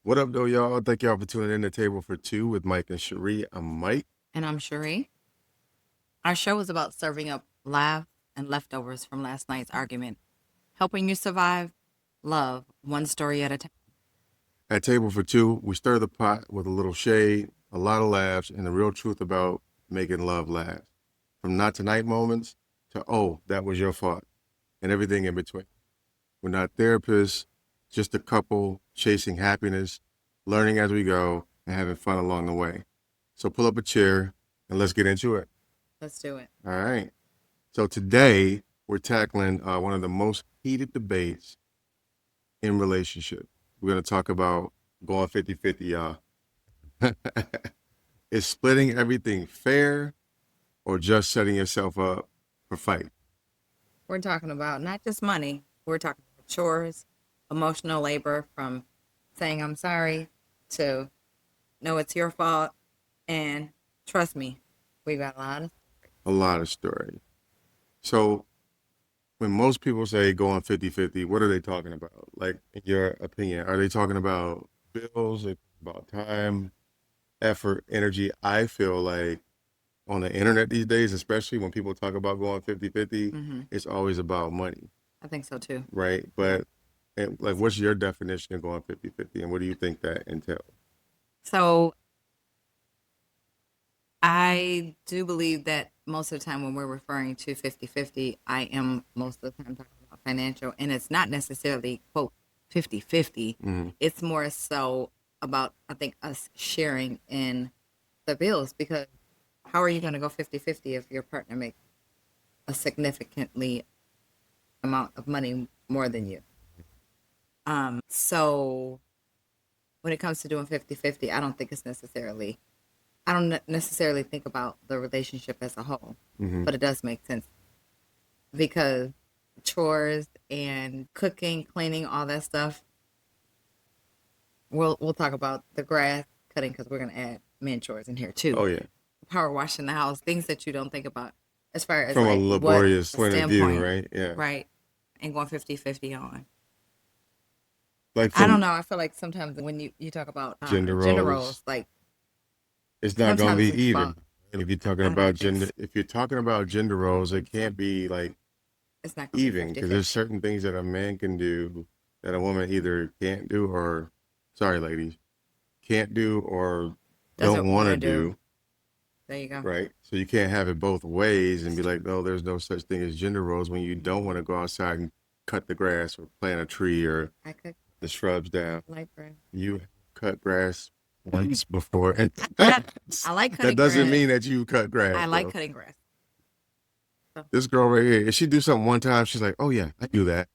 What up, though, y'all? Thank y'all for tuning in to Table for Two with Mike and Cherie. I'm Mike. And I'm Cherie. Our show is about serving up laughs and leftovers from last night's argument, helping you survive love one story at a time. At Table for Two, we stir the pot with a little shade, a lot of laughs, and the real truth about making love last. From not tonight moments to, oh, that was your fault, and everything in between. We're not therapists, just a couple chasing happiness, learning as we go, and having fun along the way. So pull up a chair and let's get into it. Let's do it. All right. So today we're tackling one of the most heated debates in relationship. We're going to talk about going 50-50, y'all. Is splitting everything fair or just setting yourself up for fight? We're talking about not just money, we're talking about chores, emotional labor from saying I'm sorry to no, it's your fault. And trust me, we got A lot of story. So when most people say going 50-50, what are they talking about? Like, in your opinion, are they talking about bills, about time, effort, energy? I feel like on the internet these days, especially when people talk about going 50-50, it's always about money, I think so too. right? But like, what's your definition of going 50-50 and what do you think that entails? So I do believe that most of the time when we're referring to 50-50, I am most of the time talking about financial. And it's not necessarily, quote, 50-50. It's more so about, I think, us sharing in the bills. Because how are you going to go 50-50 if your partner makes a significantly amount of money more than you? So when it comes to doing 50-50, I don't necessarily think about the relationship as a whole, but it does make sense because chores and cooking, cleaning, all that stuff. We'll talk about the grass cutting because we're gonna add men chores in here too. Oh, yeah. Power washing the house, things that you don't think about as far as From a like what laborious point of view, standpoint, right? Yeah. right? And going 50-50 on. Like I don't from know. I feel like sometimes when you talk about gender gender roles, roles, like it's not going to sometimes be it's even. fun. If you're talking I don't about think gender, if you're talking about gender roles, it so. can't be like It's not gonna be even because there's 50-50. certain things that a man can do that a woman either can't do or, sorry, ladies, can't do or don't Doesn't want want to to do. do, There you go. right? So you can't have it both ways and be like, no, there's no such thing as gender roles when you don't want to go outside and cut the grass or plant a tree or I could the shrubs down. like grass. You cut grass once before, and I like that cutting doesn't grass. mean that you cut I grass, like though. cutting grass. So, This girl right here, if she do something one time, she's like, "Oh yeah, I do that."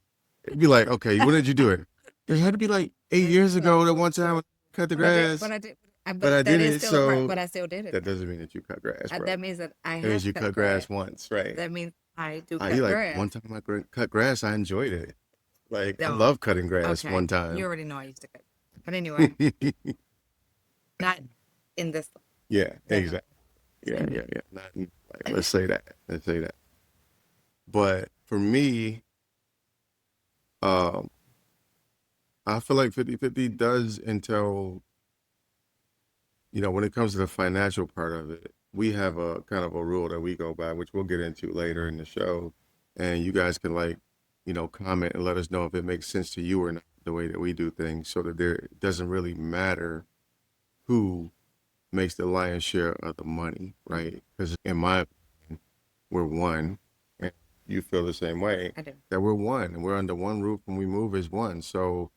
It'd be like, "Okay, when did you do it?" It had to be like 8 years ago. That one time I cut the but I did. grass, But I did. but I But that did is it. still a part. So But I still did it. that doesn't mean that you cut grass, bro. That means that I It means have you cut cut grass. grass once, right? That means I do You cut like grass. one time I cut grass, I enjoyed it. Like I No. love cutting grass Okay. one You time. already know I used to cut. But anyway, not in this. Yeah, Definitely. exactly. Yeah. Not like let's say that. Let's say that. But for me, um, I feel like 50-50 does entail, when it comes to the financial part of it, we have a kind of a rule that we go by, which we'll get into later in the show. And you guys can comment and let us know if it makes sense to you or not, the way that we do things, so that there it doesn't really matter who makes the lion's share of the money, right? Because in my opinion, we're one, and you feel the same way, I do. that we're one and we're under one roof when we move as one. So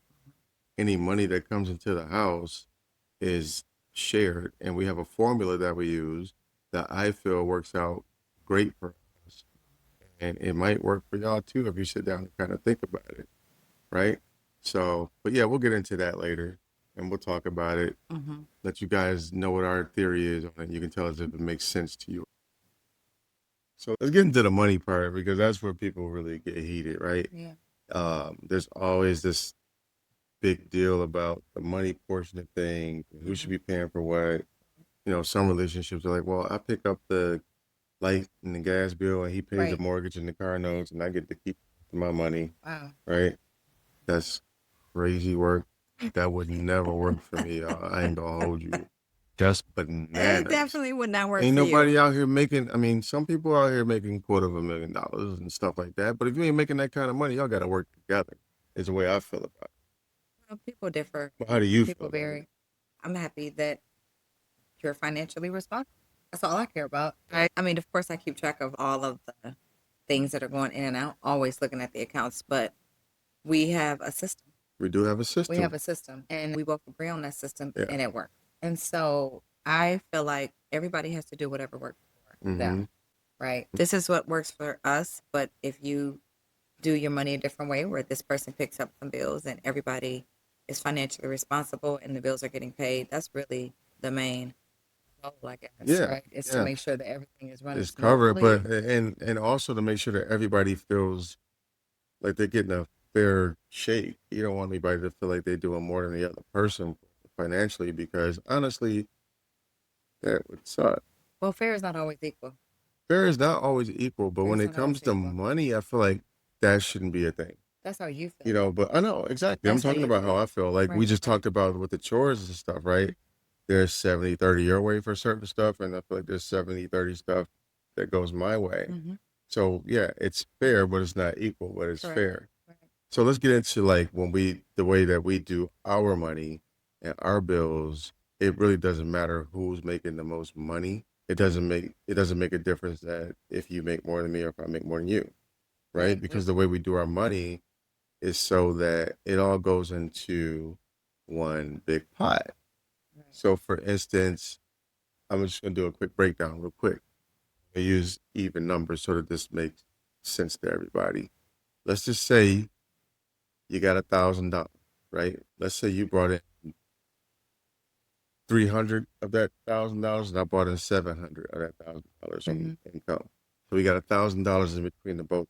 any money that comes into the house is shared, and we have a formula that we use that I feel works out great for us, and it might work for y'all too if you sit down and kind of think about it, right? So, but yeah, we'll get into that later, and we'll talk about it. Let you guys know what our theory is on it. You can tell us if it makes sense to you. So let's get into the money part because that's where people really get heated, right? Yeah. There's always this big deal about the money portion of things, who should be paying for what. Some relationships are like, well, I pick up the light and the gas bill, and he pays the Right. mortgage and the car notes, and I get to keep my money, Wow. right? That's crazy work. That would never work for me, y'all. I ain't gonna hold you. That's It bananas. definitely would not work Ain't for you. nobody out here making, I mean, some people out here making $250,000 and stuff like that. But if you ain't making that kind of money, y'all gotta work together, is the way I feel about it. Well, people differ. But how do you feel People about vary. it? I'm happy that you're financially responsible. That's all I care about. I mean, of course, I keep track of all of the things that are going in and out, always looking at the accounts, but we have a system. We do have a We have system. a system, and we both agree on that system, Yeah. and it works. And so I feel like everybody has to do whatever works for Mm-hmm. them, right? This is what works for us, but if you do your money a different way, where this person picks up some bills and everybody is financially responsible and the bills are getting paid, that's really the main goal, I guess, Yeah. right? Is to Yeah. make sure that everything is running It's covered, smoothly. but and also to make sure that everybody feels like they're getting a fair shake. You don't want anybody to feel like they're doing more than the other person financially, because honestly, that would suck. Well, fair is not always equal. Fair is not always equal, but Fair when is it not always comes to equal. money, I feel like that shouldn't be a thing. That's how you You feel. know, but I know exactly. I'm That's how talking you about how feel. I feel. Like we Right, just right. talked about with the chores and stuff, right? There's 70-30 your way for certain stuff, and I feel like there's 70-30 stuff that goes my way. Mm-hmm. So yeah, it's fair, but it's not equal, but it's Correct. fair. Right. So let's get into like the way that we do our money and our bills. It really doesn't matter who's making the most money. It doesn't make a difference that if you make more than me or if I make more than you, right? Right. Because the way we do our money is so that it all goes into one big pot. Right. So for instance, I'm just gonna do a quick breakdown real quick. I use even numbers so that this makes sense to everybody. Let's just say you got $1,000, right? Let's say you brought in 300 of that $1,000, and I brought in 700 of that $1,000 Mm-hmm. on income. So we got $1,000 in between the both,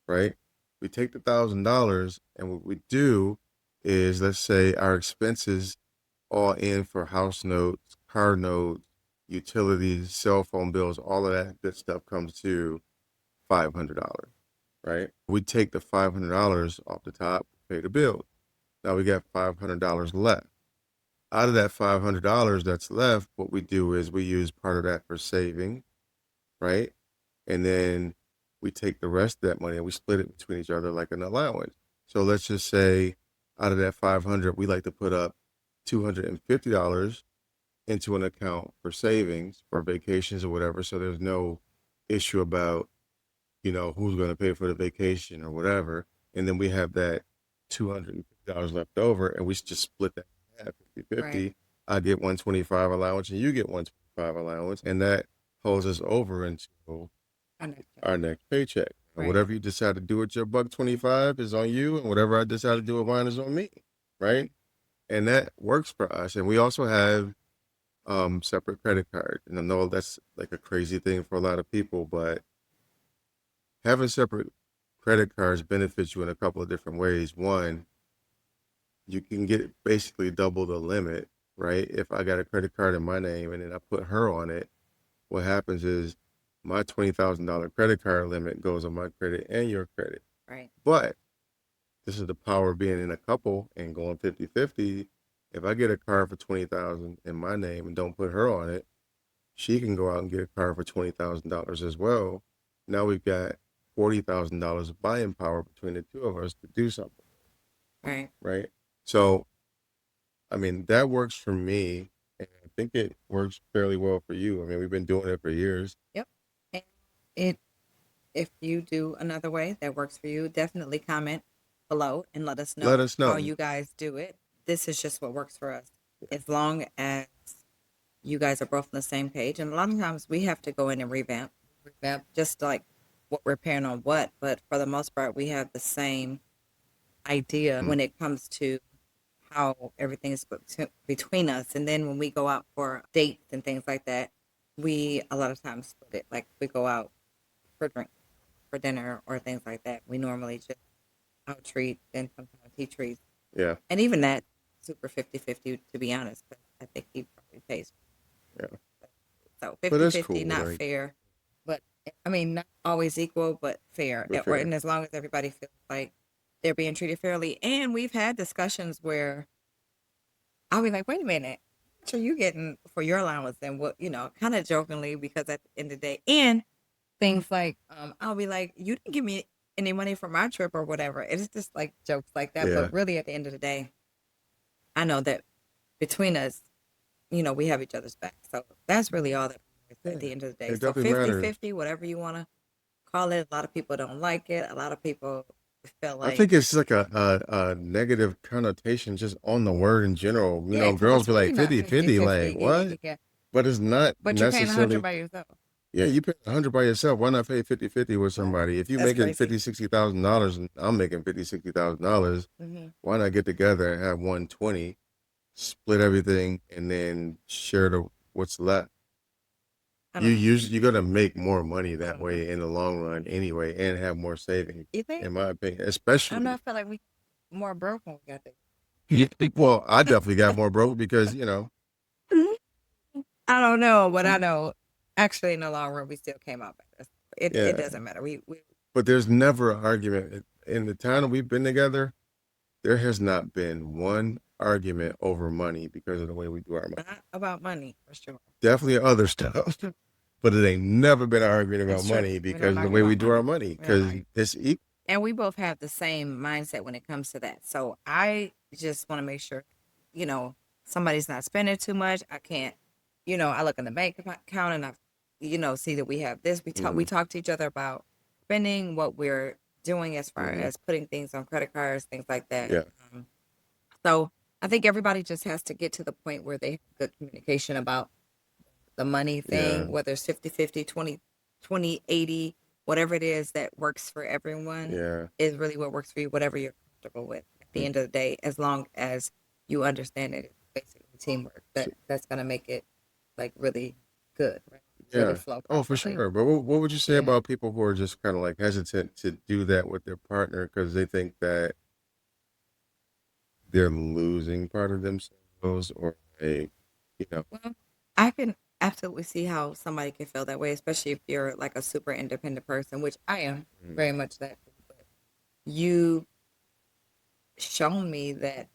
right? We take the $1,000, and what we do is, let's say our expenses all in for house notes, car notes, utilities, cell phone bills, all of that good stuff comes to $500, right? We take the $500 off the top, pay the bill. Now we got $500 left. Out of that $500 that's left, what we do is we use part of that for saving, right? And then we take the rest of that money and we split it between each other like an allowance. So let's just say out of that 500, we like to put up $250 into an account for savings for vacations or whatever. So there's no issue about, who's going to pay for the vacation or whatever. And then we have that $250 left over, and we just split that in half, 50-50. Right. I get 125 allowance and you get 125 allowance. And that holds us over until our next paycheck. And Right. whatever you decide to do with your $125 is on you, and whatever I decide to do with mine is on me, right? And that works for us. And we also have separate credit cards. And I know that's like a crazy thing for a lot of people, but having separate credit cards benefits you in a couple of different ways. One, you can get basically double the limit, right? If I got a credit card in my name and then I put her on it, what happens is my $20,000 credit card limit goes on my credit and your credit. Right. But this is the power of being in a couple and going 50-50. If I get a card for 20,000 in my name and don't put her on it, she can go out and get a card for $20,000 as well. Now we've got $40,000 of buying power between the two of us to do something, Right. right? So, I mean, that works for me, and I think it works fairly well for you. I mean, we've been doing it for years. Yep. And it if you do another way that works for you, definitely comment below and let us know Let us how know. you guys do it. This is just what works for us. As long as you guys are both on the same page. And a lot of times we have to go in and revamp just like what we're pairing on what. But for the most part, we have the same idea when it comes to how everything is between us. And then when we go out for dates and things like that, we a lot of times split it. Like we go out for drink, for dinner, or things like that. We normally just out treat, then sometimes he treats. Yeah. And even that, super 50-50, to be honest, but I think he probably pays. Yeah. So But it's 50-50, cool, not like, fair. But I mean, not always equal, but fair. but fair. And as long as everybody feels like they're being treated fairly. And we've had discussions where I'll be like, wait a minute, what are you getting for your allowance? And what, kind of jokingly, because at the end of the day, and things like, I'll be like, you didn't give me any money for my trip or whatever. It's just like jokes like that. Yeah. But really, at the end of the day, I know that between us, we have each other's back. So that's really all that matters at the end of the day. It So definitely matters. 50-50, whatever you want to call it. A lot of people don't like it. A lot of people feel I like, think it's like a negative connotation just on the word in general. You yeah, know, 'cause girls it's be really like not 50-50, 50-50. like what? Yeah. But it's not But you're paying 100 necessarily. by yourself. Yeah, you pay 100 by yourself. Why not pay 50-50 with somebody? If you're That's making crazy. $50,000, $60,000 and I'm making $50,000, $60,000, Hmm. why not get together and have 120, split everything, and then share what's left? I don't know. You're gonna make more money I that don't know. way in the long run anyway, and have more savings, You think? in my opinion. I don't know. Especially, I feel like we more broke when we got there. yeah, well, I definitely got more broke because I don't know, but I know actually in the long run we still came out better. It yeah. doesn't matter. We But there's never an argument in the time that we've been together. There has not been one argument over money because of the way we do our money. not about money for sure. Definitely other stuff, but it ain't never been an argument about That's true. money We because don't of the argue way we about do our money. money. We don't Because argue. it's equal. And we both have the same mindset when it comes to that. So I just want to make sure, somebody's not spending too much. I can't, I look in the bank account and I, see that we have this. We talk to each other about spending, what we're doing as far as putting things on credit cards, things like that. Yeah. So I think everybody just has to get to the point where they have good communication about the money thing, Yeah. whether it's 50-50, 20-80, whatever it is that works for everyone Yeah. is really what works for you, whatever you're comfortable with at the end of the day, as long as you understand it, it's basically teamwork. That's gonna make it like really good, right? Really Yeah. flow Oh, for properly. sure. But what would you say Yeah. about people who are just kind of like hesitant to do that with their partner because they think that they're losing part of themselves, or Well, I can absolutely see how somebody can feel that way, especially if you're like a super independent person, which I am Mhm. very much that. But you shown me that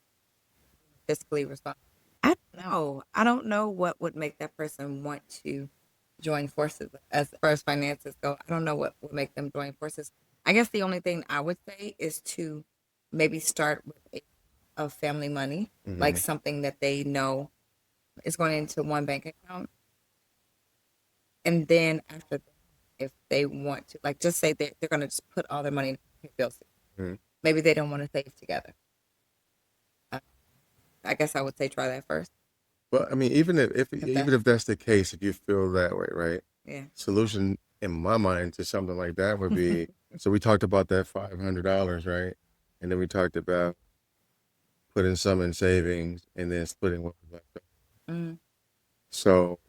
fiscally responsible. I don't know. I don't know what would make that person want to join forces as far as finances go. I don't know what would make them join forces. I guess the only thing I would say is to maybe start with of family money, like Mhm. something that they know is going into one bank account. And then after that, if they want to, like just say they're going to just put all their money in pay bills. Mhm. Maybe they don't want to save together. I guess I would say try that first. But I mean, even if If even if that's the case, if you feel that way, right? Yeah. Solution in my mind to something like that would be, so we talked about that $500, right? And then we talked about putting some in savings and then splitting what was left over. Mm. So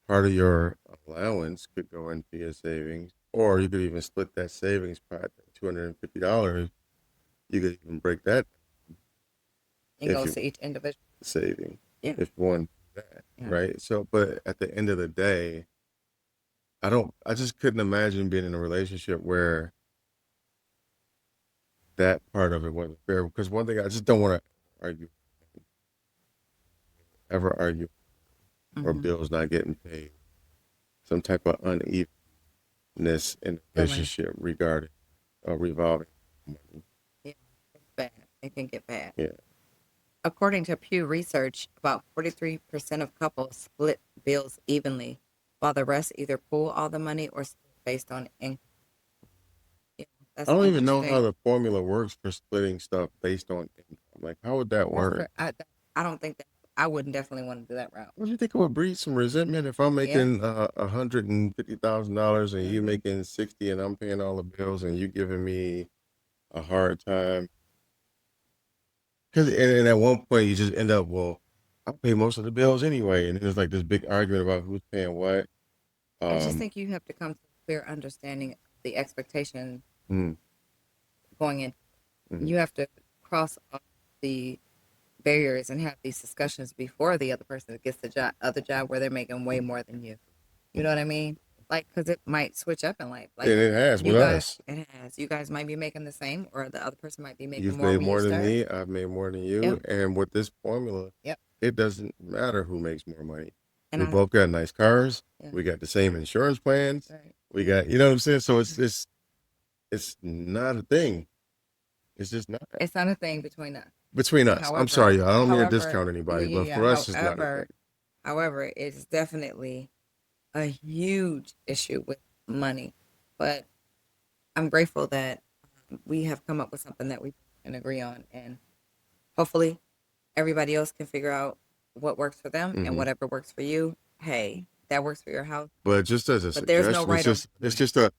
part of your allowance could go into your savings, or you could even split that savings pot, $250. You could even break that It if goes you to each individual. saving, Yeah. if you want that, Yeah. right? So, but at the end of the day, I just couldn't imagine being in a relationship where that part of it wasn't fair. Because one thing I just don't want to ever argue, or Mhm. bills not getting paid, some type of unevenness in the Feeling. relationship regarding revolving money. Yeah. It's bad. It can get bad. Yeah. According to Pew Research, about 43% of couples split bills evenly, while the rest either pool all the money or split based on income. Yeah, that's I don't one even know how thing. the formula works for splitting stuff based on income. Like, how would that work? I don't think that I wouldn't definitely want to do that route. What do you think it would breed some resentment if I'm Yeah. making $150,000 and you Mhm. making 60 and I'm paying all the bills and you giving me a hard time? Because and at one point you just end up, well, I pay most of the bills anyway, and then there's like this big argument about who's paying what. I just Um, think you have to come to a clear understanding of the expectation mm, going in. mm, You have to cross off the barriers and have these discussions before the other person gets the other job where they're making way more than you. You know what I mean? like, because it might switch up in life. Like, And it has you with guys, us. it has. You guys might be making the same, or the other person might be making You've more made when you more than start. me. I've made more than you. Yep. And with this formula, Yep. it doesn't matter who makes more money. And We I, both got nice cars. yeah, We got the same insurance plans. right. We got, you know what I'm saying? So it's not a thing. It's just not It's not a thing between us. between us. I'm However, sorry, y'all. I don't mean to however, discount yeah, anybody, yeah, but yeah. for us, it's not a However, thing. however, it's definitely a huge issue with money. But I'm grateful that we have come up with something that we can agree on, and hopefully everybody else can figure out what works for them and hmm whatever works for you. Hey, that works for your house. But just as a But there's no suggestion, right or it's just a,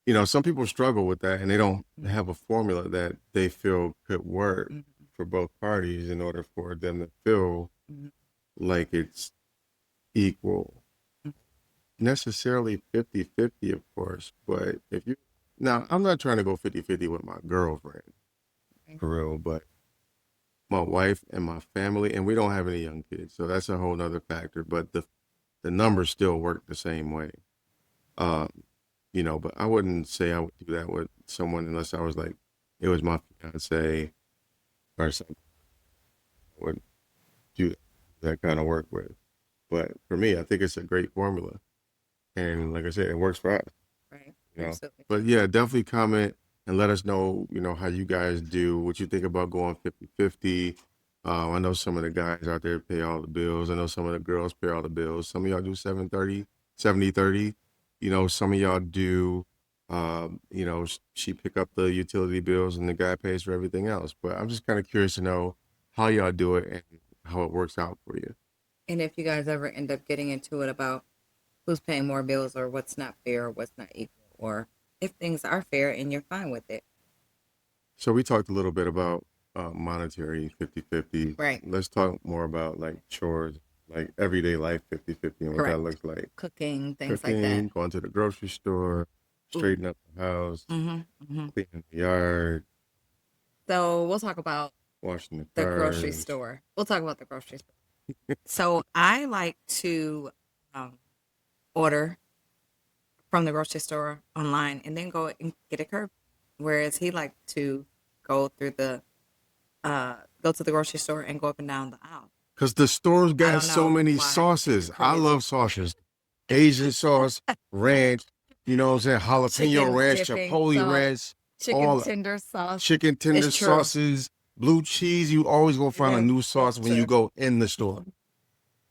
you know, some people struggle with that and they don't Mhm. have a formula that they feel could work Mhm. for both parties in order for them to feel Mhm. like it's equal. Mhm. Necessarily 50-50, of course, but if you, now I'm not trying to go 50-50 with my girlfriend Okay. for real, but my wife and my family, and we don't have any young kids, so that's a whole nother factor, but the numbers still work the same way. Um, you know, but I wouldn't say I would do that with someone unless I was like, it was my fiance or something I would do that kind of work with. But for me, I think it's a great formula. And like I said, it works for us, Right. you know. Absolutely. But yeah, definitely comment and let us know, you know, how you guys do, what you think about going 50-50. I know some of the guys out there pay all the bills. I know some of the girls pay all the bills. Some of y'all do 730, 70-30. You know, some of y'all do, you know, she pick up the utility bills and the guy pays for everything else. But I'm just kind of curious to know how y'all do it and how it works out for you. And if you guys ever end up getting into it about who's paying more bills or what's not fair or what's not equal, or if things are fair and you're fine with it. So we talked a little bit about monetary 50-50. Right. Let's talk more about like chores, like everyday life 50-50 and what that Correct. looks like. Cooking, things like that. Cooking, going to the grocery store, Ooh. straightening up the house, Mm-hmm. cleaning the yard, So we'll talk about washing the the grocery cars. store. We'll talk about the grocery store. So I like to order from the grocery store online and then go and get it curbed. Whereas he liked to go through the go to the grocery store and go up and down the aisle. Because the store's I got don't so know many why. It's sauces. I crazy. love sauces. Asian sauce, ranch, you know what I'm saying? Jalapeno Chicken ranch, dipping chipotle sauce, ranch, chicken all tender sauce. chicken tender It's true. sauces, blue cheese. You always gonna find a new sauce when you True. go in the store.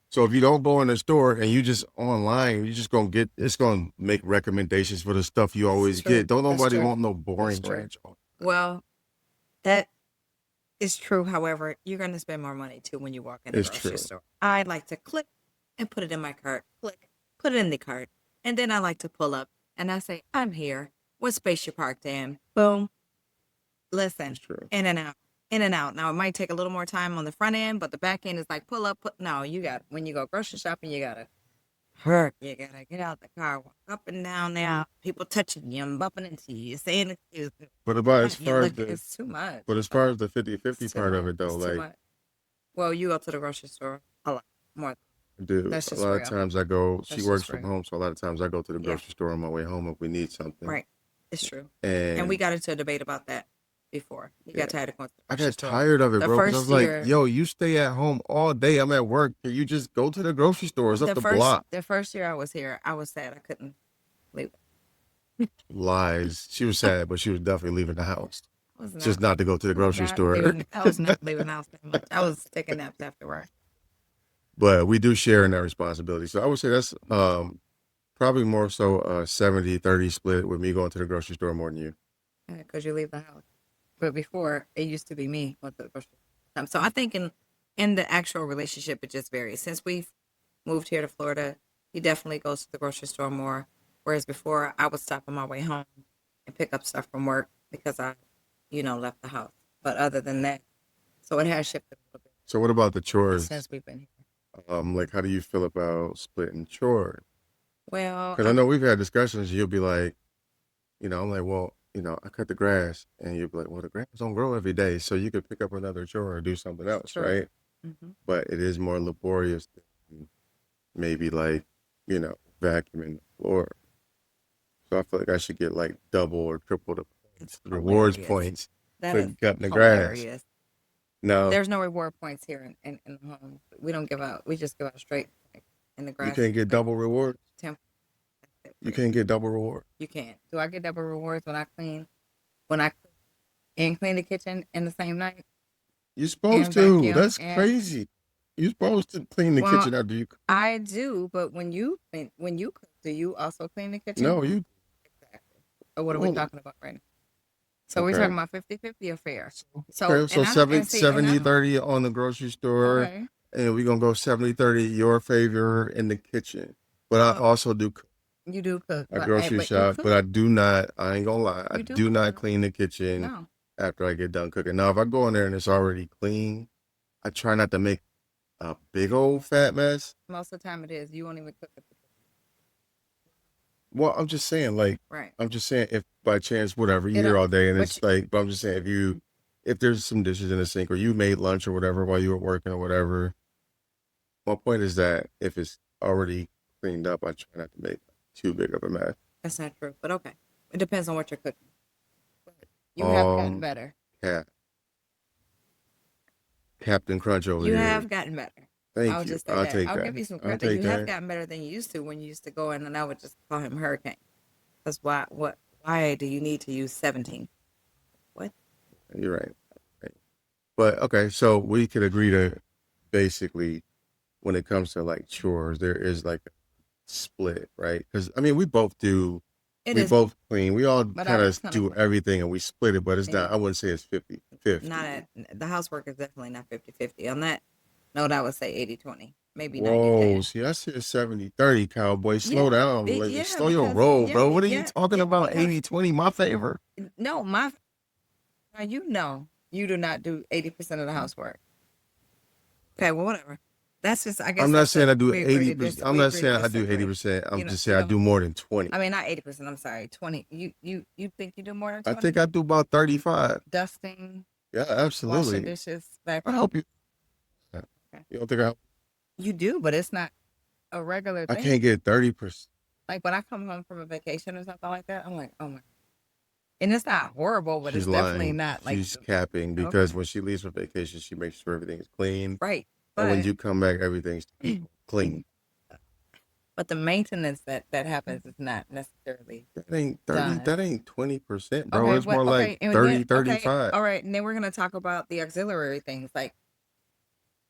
So if you don't go in the store and you just online, you just gonna get, it's gonna make recommendations for the stuff you always True. get. Don't That's nobody true. want no boring That's true. ranch. Well, that is true. However, you're going to spend more money too when you walk in the It's grocery true. store. I like to click and put it in my cart. Click, put it in the cart. And then I like to pull up and I say, I'm here. What space you parked in? Boom. Listen, It's true. in and out. In and out. Now, it might take a little more time on the front end, but the back end is like pull up. No, you got, when you go grocery shopping, you got to hurt. You got to get out the car, walk up and down there. People touching you and bumping into you, saying excuse me. But about as You far as look, the, it's too much. but as far as the 50-50 It's too part of much. it though, It's too like, much. Well, you go to the grocery store a lot more. dude, That's a just lot of real. times I go, she That's works just from real. home, so a lot of times I go to the Yeah. grocery store on my way home if we need something. Right. It's true. And we And got into a debate about that before. You yeah, got tired of going to the I grocery got store. tired of it, The bro. Because I was first like, year, yo, you stay at home all day. I'm at work. Can you just go to the grocery store? It's up the block. the first year I was here, I was sad I couldn't leave. Lies. She was sad, but she was definitely leaving the house. I was Just not, not to go to the grocery not store. leaving. I was not leaving the house that much. I was taking naps after work. But we do share in that responsibility. So I would say that's probably more so a 70-30 split with me going to the grocery store more than you. Because you leave the house. But before, it used to be me going to the grocery store. So I think in the actual relationship, it just varies. Since we've moved here to Florida, he definitely goes to the grocery store more. Whereas before, I would stop on my way home and pick up stuff from work because I, left the house. But other than that, so it has shifted a little So what about the bit chores? since we've been here. Like, how do you feel about splitting chores? Well, Because I know we've had discussions. You'll be like, I'm like, well, I cut the grass, and you'll be like, well, the grass don't grow every day, so you could pick up another chore or do something else, true. right? Mm-hmm. But it is more laborious than maybe like, vacuuming the floor. So I feel like I should get like double or triple the points, rewards Hilarious. points That for is cutting the grass. hilarious. No, There's no reward points here in the home. We don't give out. We just give out straight points. In the you grass. can't get double rewards. Temp- You can't get double reward. You can't. Do I get double rewards when I clean? When I cook and clean the kitchen in the same night? You're supposed And to. vacuum That's and- crazy. You're supposed to clean the Well, kitchen after you. I do, but when you cook, do you also clean the kitchen? No, you. Exactly. Or what are we Well, talking about right now? So we're okay. talking about 50-50 or fair. So, Okay, so and I- 70, and see, and I- 70-30 on the grocery store, Okay. and we're gonna go 70-30 your favor in the kitchen. But I Well, also do cook You do cook. a but- grocery but you shop, cook. but I do not. I ain't gonna lie. I You do do not cook. clean the kitchen No. after I get done cooking. Now, if I go in there and it's already clean, I try not to make a big old fat mess. Most of the time it is. You won't even cook it. Well, I'm just saying, like, Right. I'm just saying, if by chance, whatever, You you're here know, all day and but it's like, but I'm just saying, if there's some dishes in the sink or you made lunch or whatever while you were working or whatever, my point is that if it's already cleaned up, I try not to make too big of a mess. That's not true, but okay. It depends on what you're cooking. You have gotten better. Captain Crunch over You here. have gotten better. Thank I'll you. just say I'll that. take I'll that. give you some I'll credit. take You have that. gotten better than you used to when you used to go in, and I would just call him Hurricane. That's why. Why do you need to use 17? What? You're right. But okay, so we could agree to basically, when it comes to like chores, there is like a split, right? Because I mean, we both do. It We is both clean. We all But kind I of was kinda- do everything and we split it, but it's not. Yeah. I wouldn't say it's 50-50. not at the housework is definitely not 50-50. On that note, I would say 80-20, maybe Whoa, 90-10. see, I said 70-30, cowboy. Slow Yeah, down. it- Like, yeah, slow your because- roll, yeah, bro. What are yeah, you talking yeah, about? because- 80-20, my favor. No, now you know you do not do 80% of the housework. Okay, well, whatever. That's just, I guess. I'm not that's saying I do we agree to 80%. dis- I'm we not agree to saying I do disagree. 80%. I'm You know- just you saying I know- do more than 20. I mean, not 80%. I'm sorry, 20. You think you do more than I 20? think I do about 35. Dusting, Yeah, washing absolutely. dishes, I vacuuming. help you. Okay. You don't think I help? You do, but it's not a regular I thing. can't get 30%. Like when I come home from a vacation or something like that, I'm like, oh my. And it's not horrible, but She's it's definitely lying. not like She's capping because when she leaves for vacation, she makes sure everything's clean. right. And when But, you come back, everything's clean. but the maintenance that happens is not necessarily That ain't 30. Done. That ain't 20%, bro. okay. It's more like and 30, then- 35. All right, and then we're gonna talk about the auxiliary things like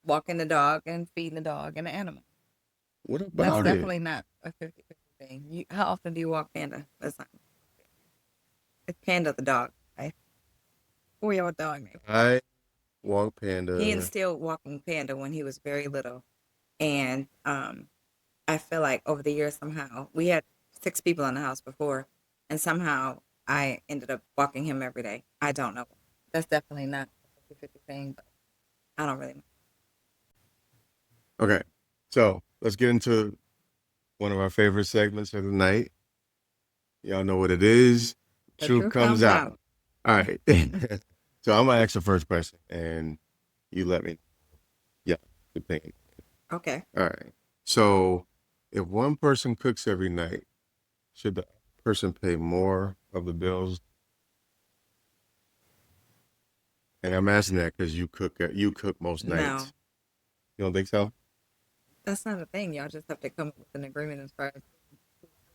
walking the dog and feeding the dog and the animal. What That's about it? definitely not a 50-50 thing. How often do you walk Panda? That's not. It's Panda the dog, right? Or your dog name. I walk Panda. He instilled walking Panda when he was very little, and I feel like over the years somehow we had 6 people in the house before, and somehow I ended up walking him every day. I don't know. That's definitely not a 50-50 thing, but I don't really know. Okay, so let's get into one of our favorite segments of the night. Y'all know what it is. The Truth truth comes comes out. out. All right. So I'm gonna ask the first question, and you let me. Yeah, opinion. Okay. All right. So if one person cooks every night, should the person pay more of the bills? And I'm asking that because you cook most No. nights. You don't think so? That's not a thing. Y'all just have to come up with an agreement as far as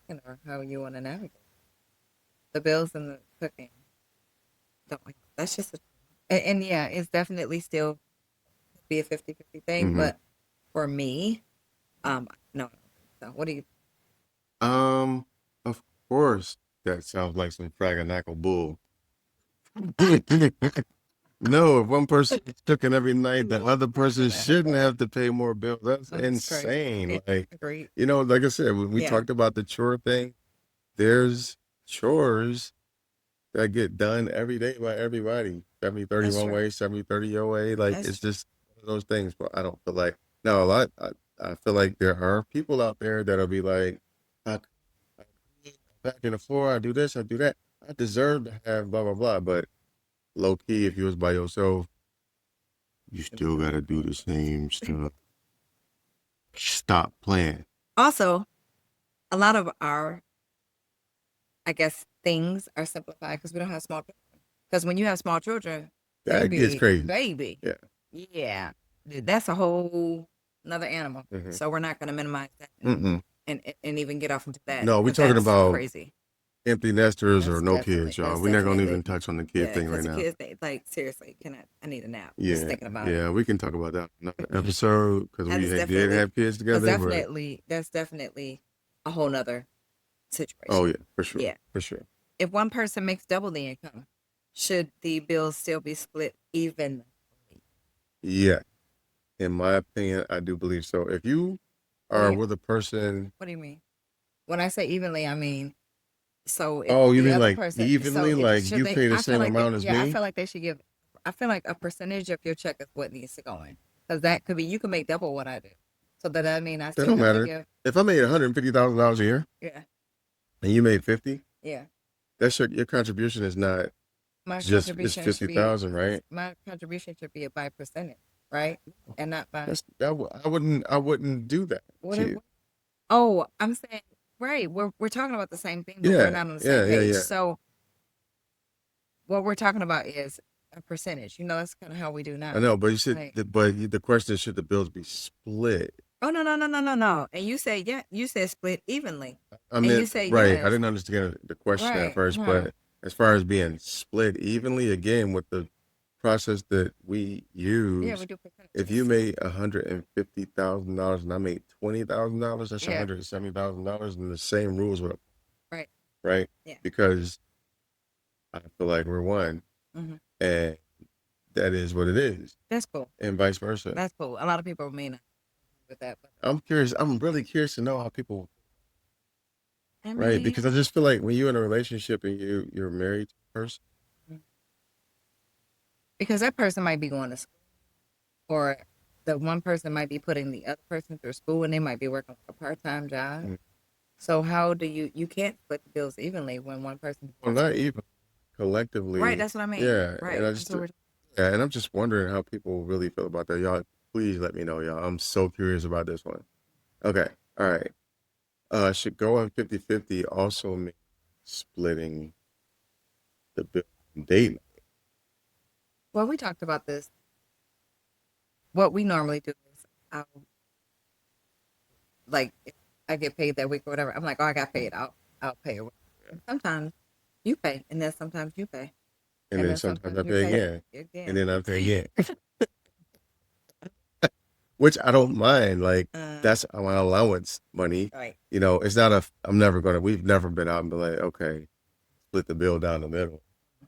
cooking or how you want to navigate. The bills and the cooking. Don't like that's just and yeah, it's definitely still be a 50-50 thing, Mhm. but for me, no. So what do you Of course, that sounds like some fraganackle bull. No, if one person is cooking every night, the other person shouldn't have to pay more bills. That's That's insane. crazy. Like, agree? like I said, when we Yeah. talked about the chore thing, there's chores that get done every day by everybody. 70-30 That's one true. way, 70-30 your way. Like, That's it's just one of those things. But I don't feel like, no, I feel like there are people out there that'll be like, I back in the floor, I do this, I do that. I deserve to have blah, blah, blah. But low key, if you was by yourself, you still got to do the same stuff. Stop playing. Also, a lot of our I guess things are simplified because we don't have small children. Because when you have small children, That gets crazy. baby, Yeah. yeah, that's a whole another animal. Mhm. So we're not going to minimize that Mm-mm. and even get off into that. No, we're 'cause talking that's about crazy. empty nesters or That's no definitely kids, y'all. that's We're not gonna definitely even touch on the kid yeah. thing right Because the now. kids, they like seriously, I need a nap. Just Yeah, thinking about it. yeah, we can talk about that in another episode because And we it's did definitely have kids because together. But that's definitely a whole nother situation. oh yeah, for sure, Yeah. for sure. If one person makes double the income, should the bills still be split even? Yeah, in my opinion, I do believe so. If you What do are you with a person, What do you mean? When I say evenly, I mean so if oh, you the mean other like person, so evenly, if like should you they? pay the I feel same like amount as I me? feel like they should give. I feel like a percentage of your check is what needs to go in because that could be you can make double what I do. So does that mean I That still don't have to matter. give? If I made $150,000 a year Yeah, and you made 50, yeah. that's your contribution is not My just it's contribution should be 50,000, right? my contribution should be by percentage, right? And not by That's I wouldn't do that what? to you. Oh, I'm saying right. We're talking about the same thing, but we're Yeah, not on the yeah, same yeah, page. yeah. So what we're talking about is a percentage. That's kind of how we do now. I know, but you said, Like, the question is, should the bills be split? oh no. And you say yeah, you said split evenly. I And you meant, say right. I yes. didn't understand the question at Right, first, right. but as far as being split evenly, again, with the process that we Yeah, use, we do if you percentages. made $150,000 and I made $20,000, that's Yeah, $170,000, and the same rules would, right. right? Yeah. Because I feel like we're one, hmm and that is what it is, That's cool. and vice versa. That's cool. A lot of people may not agree with that, but I'm curious. I'm really curious to know how people, I right? mean, Because I just feel like when you're in a relationship and you're married to a person, because that person might be going to school, or the one person might be putting the other person through school, and they might be working like a part-time job. Mm. So how do you can't split the bills evenly when one person? well, not even collectively, Right, that's what I mean. yeah. Right, And I that's just, what we're. yeah, and I'm just wondering how people really feel about that. Y'all, please let me know, y'all. I'm so curious about this one. Okay, all right. Should go on 50/50 also mean splitting the bill from date night? Well, we talked about this. What we normally do is, like, if I get paid that week or whatever, I'm like, oh, I got paid. I'll pay. Or whatever. Sometimes you pay, and then sometimes you pay, And then sometimes I you pay pay again, again. and then I pay again, which I don't mind. Like, that's my allowance money. Right. It's not we've never been out and be like, okay, split the bill down the middle.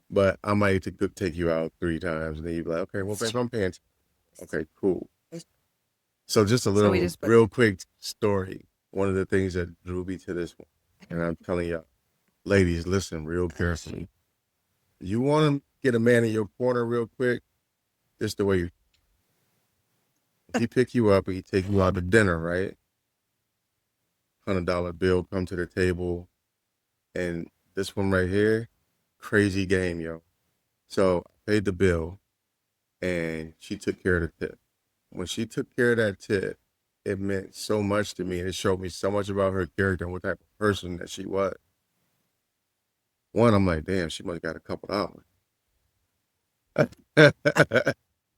But I might take you out 3 times, and then you'd be like, okay, well, babe, I'm paying. Okay, cool. So just a So little, we just real quick story. One of the things that drew me to this one, and I'm telling y'all, ladies, listen real carefully. You want to get a man in your corner real quick, this the way you. If he pick you up and he take you out to dinner, right? $100 bill come to the table, and this one right here, crazy game, yo. So I paid the bill, and she took care of the tip. When she took care of that tip, it meant so much to me, and it showed me so much about her character and what type of person that she was. One, I'm like, damn, she must have got a couple dollars.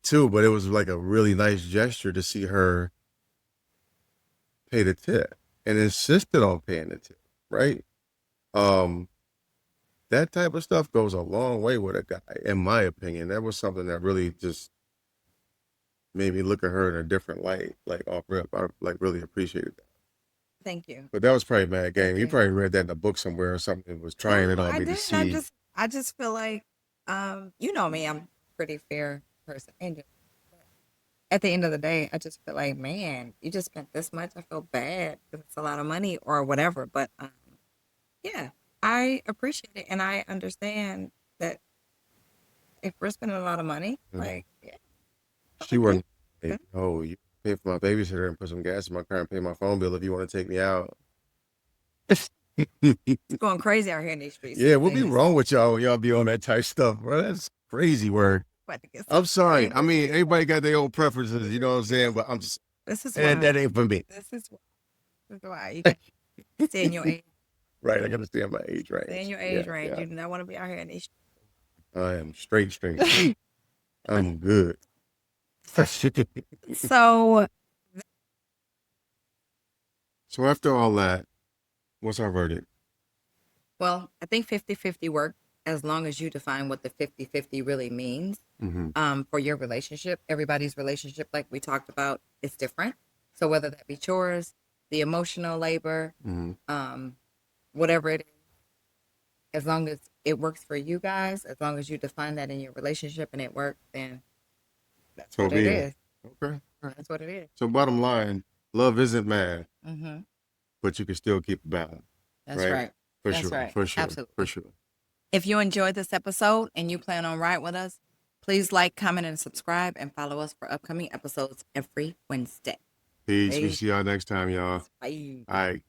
Two, but it was like a really nice gesture to see her pay the tip and insisted on paying the tip, right? That type of stuff goes a long way with a guy, in my opinion. That was something that really just made me look at her in a different light, like off rip. I like really appreciated that. Thank you. But that was probably mad game. Thank You you. probably read that in a book somewhere or something and was trying it No, on I me to didn't. I see. just feel like, you know me, I'm a pretty fair person. And at the end of the day, I just feel like, man, you just spent this much. I feel bad because it's a lot of money or whatever. But yeah, I appreciate it, and I understand that if we're spending a lot of money, Mhm. like, yeah, She wasn't, okay. oh, you pay for my babysitter and put some gas in my car and pay my phone bill if you want to take me out. It's going crazy out here in these streets. Yeah, what be these days. wrong with y'all when y'all be on that type stuff, bro? That's crazy word. About to get I'm sorry. some- I mean, everybody got their own preferences, you know what I'm saying? But I'm just, This is and why. that ain't for me. This is why you can stay in your age. Right. I got to stay in my age range. Stay in your age Yeah, range. yeah. You do not want to be out here in these. I am straight. I'm good. So, So after all that, what's our verdict? well, I think 50-50 worked as long as you define what the 50-50 really means. For your relationship. Everybody's relationship, like we talked about, is different. So whether that be chores, the emotional labor, whatever it is, as long as it works for you guys, as long as you define that in your relationship and it works, then that's So what it be is. it. Okay. All right. That's what it is. So bottom line, love isn't mad, Mm-hmm. but you can still keep it balanced. That's Right? right. For That's sure. right. For sure. Absolutely. For sure. If you enjoyed this episode and you plan on riding with us, please like, comment, and subscribe, and follow us for upcoming episodes every Wednesday. Peace. We Peace. see y'all next time, y'all. Bye. All right.